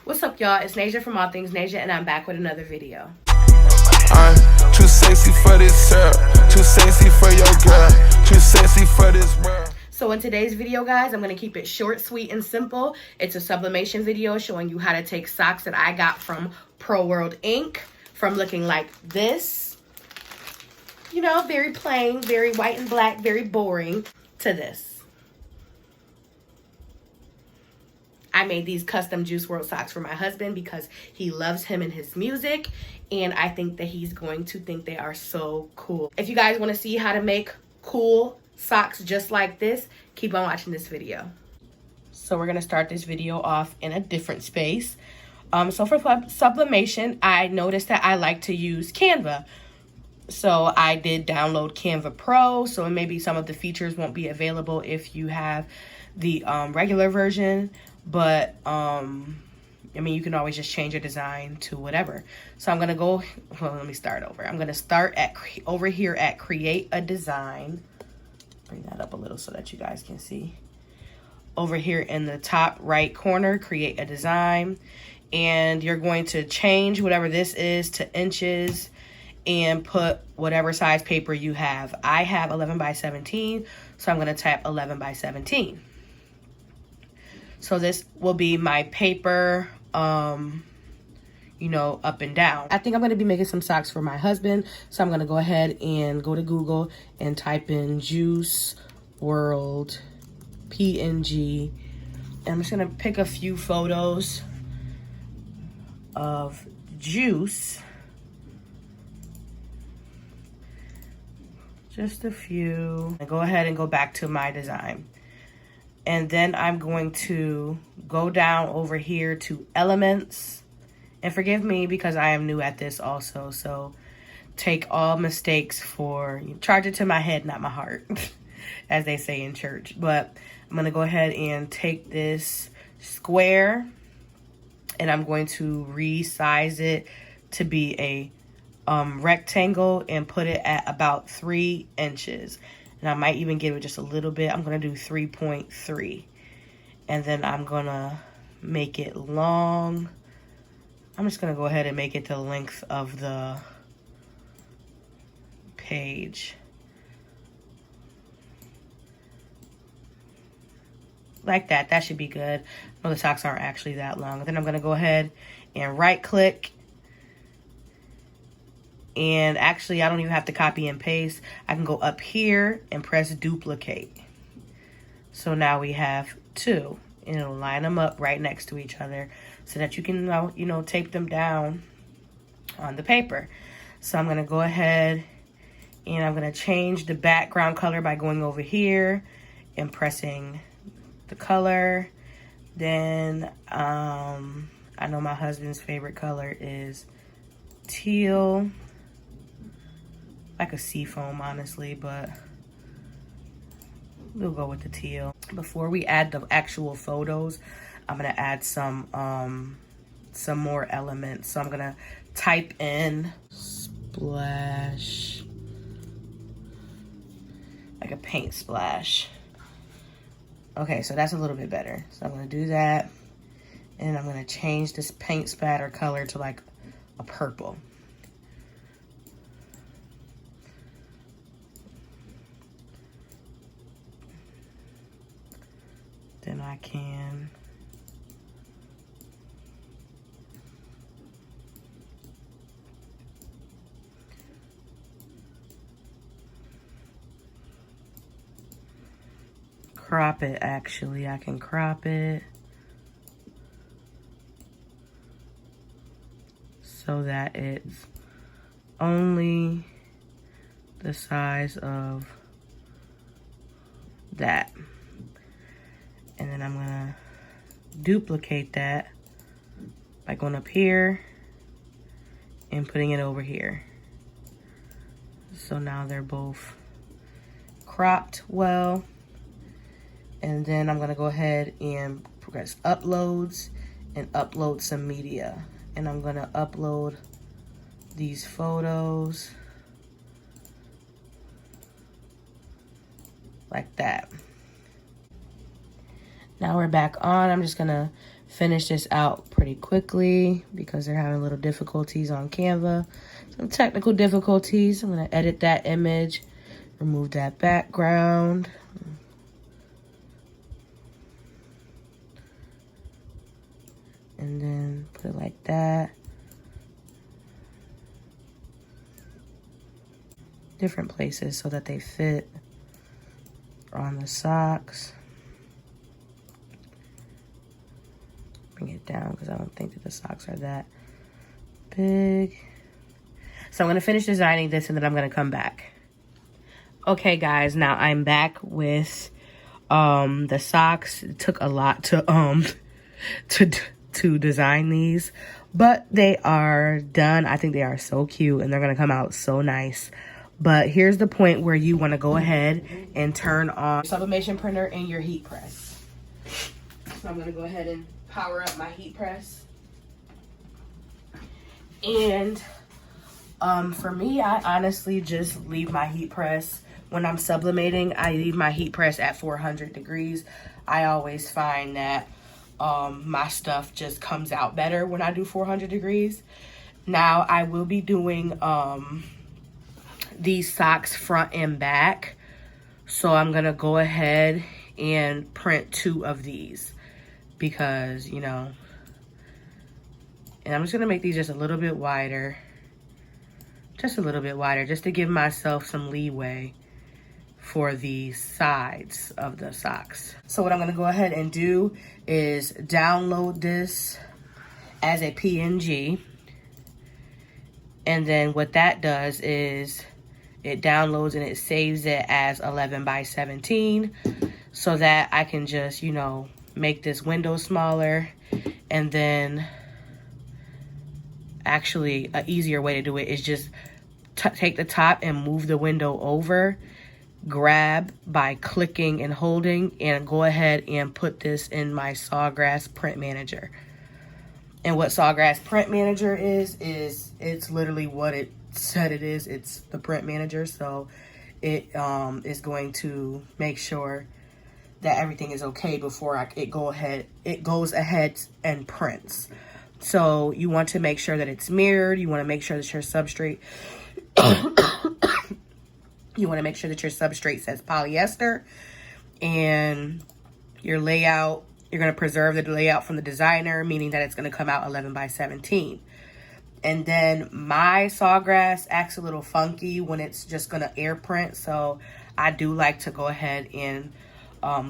What's up, y'all? It's Nasia from All Things Nasia, and I'm back with another video. I'm too sexy for this girl, too sexy for your girl, too sexy for this world. So in today's video, guys, I'm going to keep it short, sweet, and simple. It's a sublimation video showing you how to take socks that I got from ProWorld Inc. from looking like this, you know, very plain, very white and black, very boring, to this. I made these custom Juice WRLD socks for my husband because he loves him and his music, and I think that he's going to think they are so cool. If you guys want to see how to make cool socks just like this, keep on watching this video. So we're going to start this video off in a different space. So for sublimation, I noticed that I like to use Canva. So I did download Canva Pro, so maybe some of the features won't be available if you have the regular version. But, I mean, you can always just change your design to whatever. So I'm going to go, well, let me start over. I'm going to start at over here at Create a Design. Bring that up a little so that you guys can see. Over here in the top right corner, Create a Design. And you're going to change whatever this is to inches and put whatever size paper you have. I have 11 by 17, so I'm going to type 11 by 17. So this will be my paper, you know, up and down. I think I'm going to be making some socks for my husband. So I'm going to go ahead and go to Google and type in Juice WRLD PNG. And I'm just going to pick a few photos of Juice. Just a few. And go ahead and go back to my design. And then I'm going to go down over here to Elements. And forgive me because I am new at this also. So take all mistakes charge it to my head, not my heart, as they say in church. But I'm going to go ahead and take this square and I'm going to resize it to be a rectangle and put it at about 3 inches. And I might even give it just a little bit. I'm going to do 3.3. And then I'm going to make it long. I'm just going to go ahead and make it the length of the page. Like that. That should be good. No, the socks aren't actually that long. Then I'm going to go ahead and right click. And actually, I don't even have to copy and paste. I can go up here and press duplicate. So now we have 2. And it'll line them up right next to each other so that you can, you know, tape them down on the paper. So I'm going to go ahead and I'm going to change the background color by going over here and pressing the color. Then I know my husband's favorite color is teal. Like a seafoam, honestly, but we'll go with the teal. Before we add the actual photos, I'm gonna add some more elements. So I'm gonna type in splash, like a paint splash. Okay, so that's a little bit better. So I'm gonna do that, and I'm gonna change this paint spatter color to like a purple. Then I can crop it. Actually, I can crop it so that it's only the size of that. And then I'm gonna duplicate that by going up here and putting it over here. So now they're both cropped well. And then I'm gonna go ahead and press uploads and upload some media. And I'm gonna upload these photos like that. Now we're back on. I'm just gonna finish this out pretty quickly because they're having little difficulties on Canva. Some technical difficulties. I'm going to edit that image, remove that background. And then put it like that. Different places so that they fit on the socks. Bring it down because I don't think that the socks are that big. So I'm going to finish designing this and then I'm going to come back. Okay, guys, now I'm back with the socks. It took a lot to design these, but they are done. I think they are so cute and they're going to come out so nice. But here's the point where you want to go ahead and turn on your sublimation printer and your heat press. So I'm going to go ahead and power up my heat press. And for me, I honestly just leave my heat press when I'm sublimating. I leave my heat press at 400 degrees. I always find that my stuff just comes out better when I do 400 degrees. Now I will be doing these socks front and back. So I'm gonna go ahead and print 2 of these because, you know, and I'm just gonna make these just a little bit wider. Just a little bit wider, just to give myself some leeway for the sides of the socks. So what I'm gonna go ahead and do is download this as a PNG. And then what that does is it downloads and it saves it as 11 by 17 so that I can just, you know, make this window smaller. And then actually an easier way to do it is just take the top and move the window over, grab by clicking and holding, and go ahead and put this in my Sawgrass Print Manager. And what Sawgrass Print Manager is it's literally what it said it is. It's the print manager. So it is going to make sure that everything is okay before it goes ahead and prints. So you want to make sure that it's mirrored. You want to make sure that your substrate you want to make sure that your substrate says polyester, and your layout, you're going to preserve the layout from the designer, meaning that it's going to come out 11 by 17. And then my Sawgrass acts a little funky when it's just going to air print. So I do like to go ahead and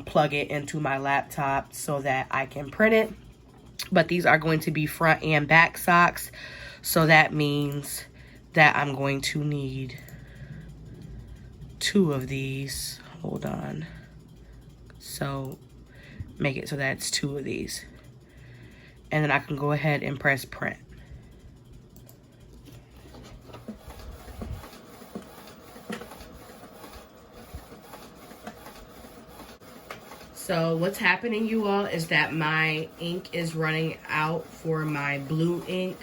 plug it into my laptop so that I can print it. But these are going to be front and back socks. So that means that I'm going to need 2 of these. Hold on. So make it so that it's 2 of these. And then I can go ahead and press print. So what's happening, you all, is that my ink is running out for my blue ink.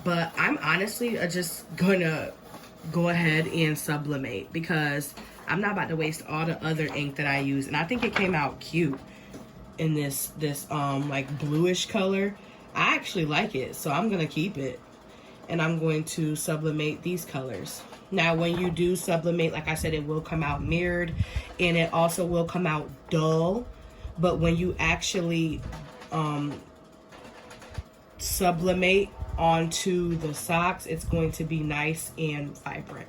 But I'm honestly just gonna go ahead and sublimate because I'm not about to waste all the other ink that I use. And I think it came out cute in this like bluish color. I actually like it, so I'm gonna keep it. And I'm going to sublimate these colors. Now, when you do sublimate, like I said, it will come out mirrored and it also will come out dull. But when you actually sublimate onto the socks, it's going to be nice and vibrant.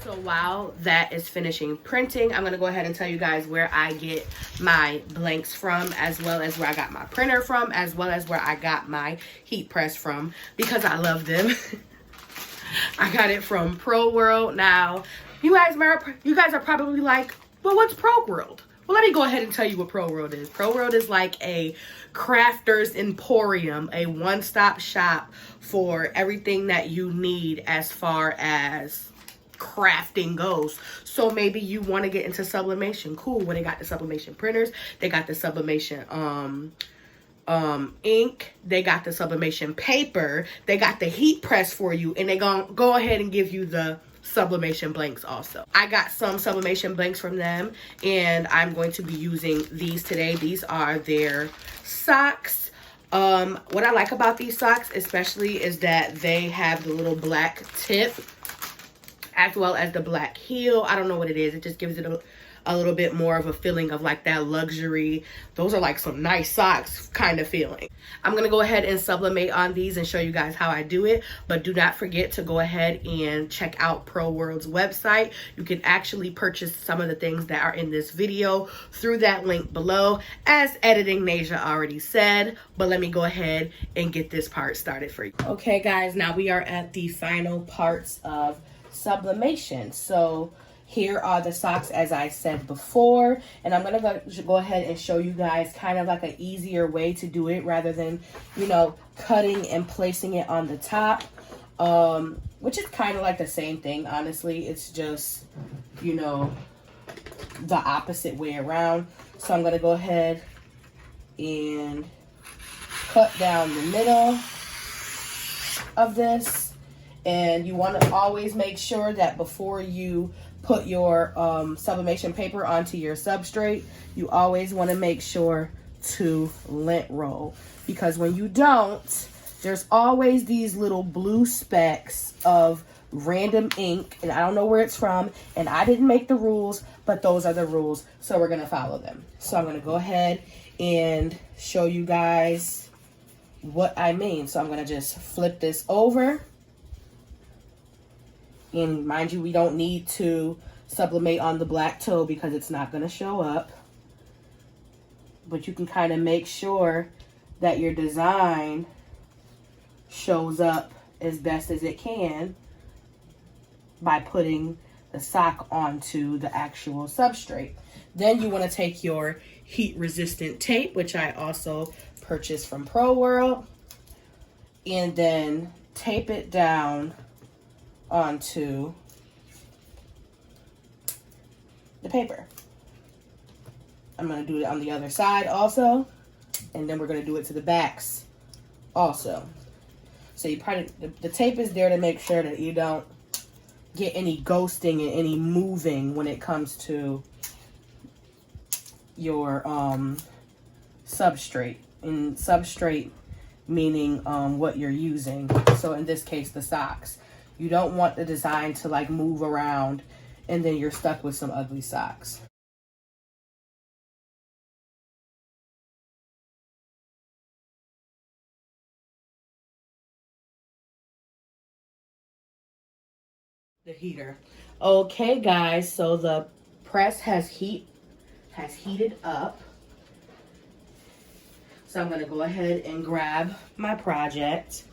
So while that is finishing printing, I'm going to go ahead and tell you guys where I get my blanks from, as well as where I got my printer from, as well as where I got my heat press from, because I love them. I got it from ProWorld. Now, you guys are probably like, well, what's ProWorld? Well, let me go ahead and tell you what ProWorld is. ProWorld is like a crafter's emporium, a one-stop shop for everything that you need as far as crafting goes. So maybe you want to get into sublimation. Cool. Well, they got the sublimation printers. They got the sublimation ink. They got the sublimation paper. They got the heat press for you, and they gonna go ahead and give you the sublimation blanks also. I got some sublimation blanks from them, and I'm going to be using these today. These are their socks. What I like about these socks especially is that they have the little black tip as well as the black heel. I don't know what it is. It just gives it a little bit more of a feeling of like that luxury. Those are like some nice socks kind of feeling. I'm gonna go ahead and sublimate on these and show you guys how I do it, but do not forget to go ahead and check out ProWorld's website. You can actually purchase some of the things that are in this video through that link below, as editing Nasia already said. But let me go ahead and get this part started for you. Okay guys, now we are at the final parts of sublimation. So here are the socks as I said before, and I'm gonna go ahead and show you guys kind of like an easier way to do it rather than, you know, cutting and placing it on the top, which is kind of like the same thing, honestly. It's just, you know, the opposite way around. So I'm gonna go ahead and cut down the middle of this. And you want to always make sure that before you put your sublimation paper onto your substrate, you always want to make sure to lint roll, because when you don't, there's always these little blue specks of random ink, and I don't know where it's from, and I didn't make the rules, but those are the rules, so we're going to follow them. So I'm going to go ahead and show you guys what I mean. So I'm going to just flip this over. And mind you, we don't need to sublimate on the black toe because it's not going to show up. But you can kind of make sure that your design shows up as best as it can by putting the sock onto the actual substrate. Then you want to take your heat resistant tape, which I also purchased from ProWorld, and then tape it down onto the paper. I'm going to do it on the other side also, and then we're going to do it to the backs also. So you probably, the tape is there to make sure that you don't get any ghosting and any moving when it comes to your substrate. And substrate meaning what you're using. So in this case, the socks. You don't want the design to like move around and then you're stuck with some ugly socks. The heater. Okay guys, so the press has heated up. So I'm gonna go ahead and grab my project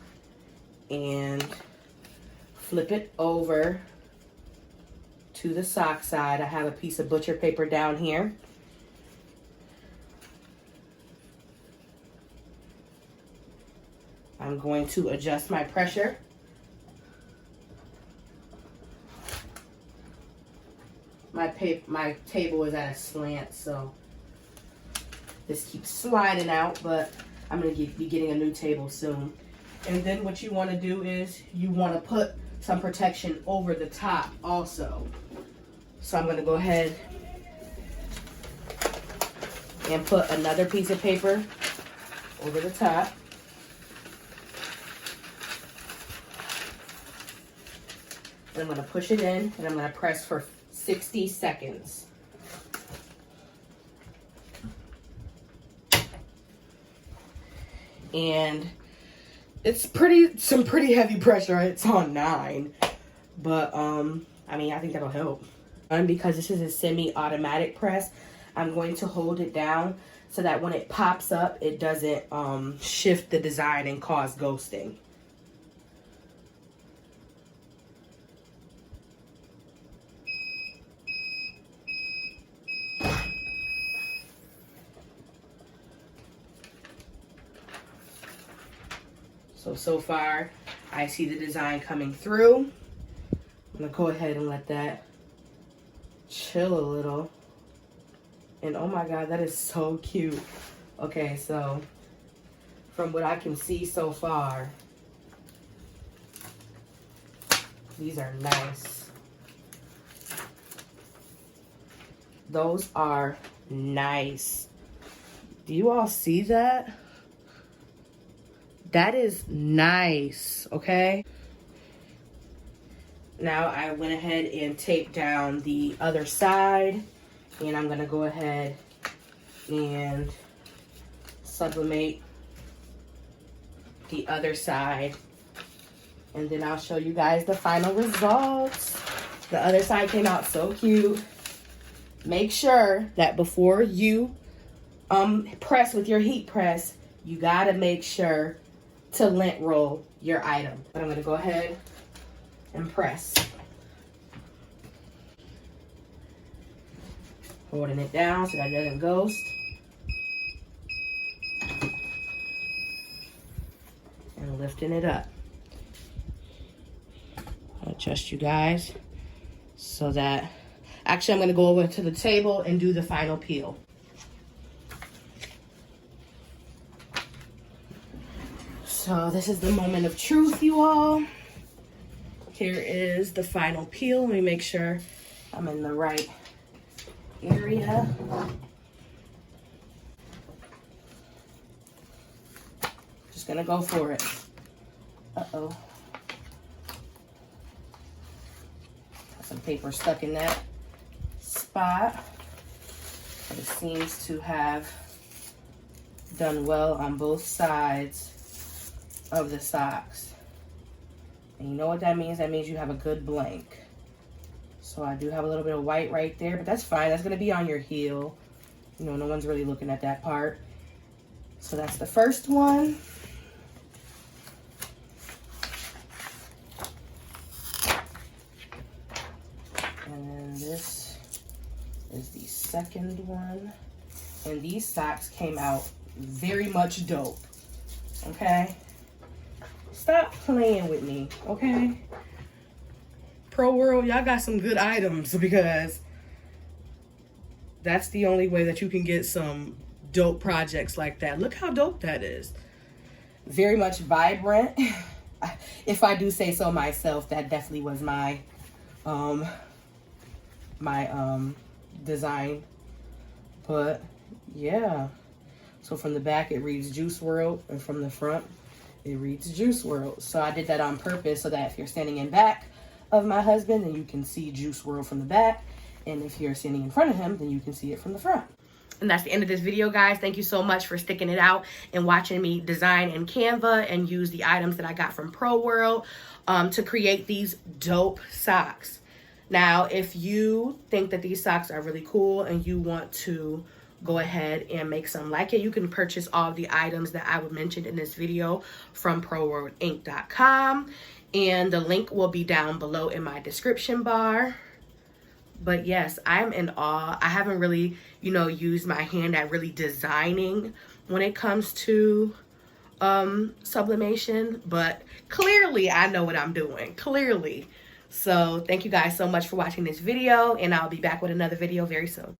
and flip it over to the sock side. I have a piece of butcher paper down here. I'm going to adjust my pressure. My table is at a slant, so this keeps sliding out, but I'm going to be getting a new table soon. And then what you want to do is you want to put some protection over the top also. So I'm going to go ahead and put another piece of paper over the top. And I'm going to push it in, and I'm going to press for 60 seconds. And it's some pretty heavy pressure. It's on 9, but I mean, I think that'll help. And because this is a semi-automatic press, I'm going to hold it down so that when it pops up, it doesn't shift the design and cause ghosting. So far, I see the design coming through. I'm gonna go ahead and let that chill a little. And oh my God, that is so cute. Okay, so from what I can see so far, these are nice. Those are nice. Do you all see that? That is nice, okay? Now I went ahead and taped down the other side, and I'm gonna go ahead and sublimate the other side, and then I'll show you guys the final results. The other side came out so cute. Make sure that before you press with your heat press, you gotta make sure to lint roll your item. But I'm gonna go ahead and press. Holding it down so that it doesn't ghost. And lifting it up. Adjust you guys so that, actually I'm gonna go over to the table and do the final peel. So this is the moment of truth, you all. Here is the final peel. Let me make sure I'm in the right area. Just gonna go for it. Uh-oh. Got some paper stuck in that spot. But it seems to have done well on both sides of the socks. And you know what that means? That means you have a good blank. So I do have a little bit of white right there, but that's fine. That's gonna be on your heel. You know, no one's really looking at that part. So that's the first one. And then this is the second one. And these socks came out very much dope, okay? Stop playing with me, okay? ProWorld, y'all got some good items, because that's the only way that you can get some dope projects like that. Look how dope that is. Very much vibrant. If I do say so myself, that definitely was my design. But yeah. So from the back it reads Juice World, and from the front it reads Juice World. So I did that on purpose so that if you're standing in back of my husband, then you can see Juice World from the back. And if you're standing in front of him, then you can see it from the front. And that's the end of this video, guys. Thank you so much for sticking it out and watching me design in Canva and use the items that I got from ProWorld to create these dope socks. Now, if you think that these socks are really cool and you want to go ahead and make some like it, you can purchase all of the items that I would mention in this video from ProWorldInc.com. And the link will be down below in my description bar. But yes, I'm in awe. I haven't really, you know, used my hand at really designing when it comes to sublimation, but clearly I know what I'm doing, clearly. So thank you guys so much for watching this video, and I'll be back with another video very soon.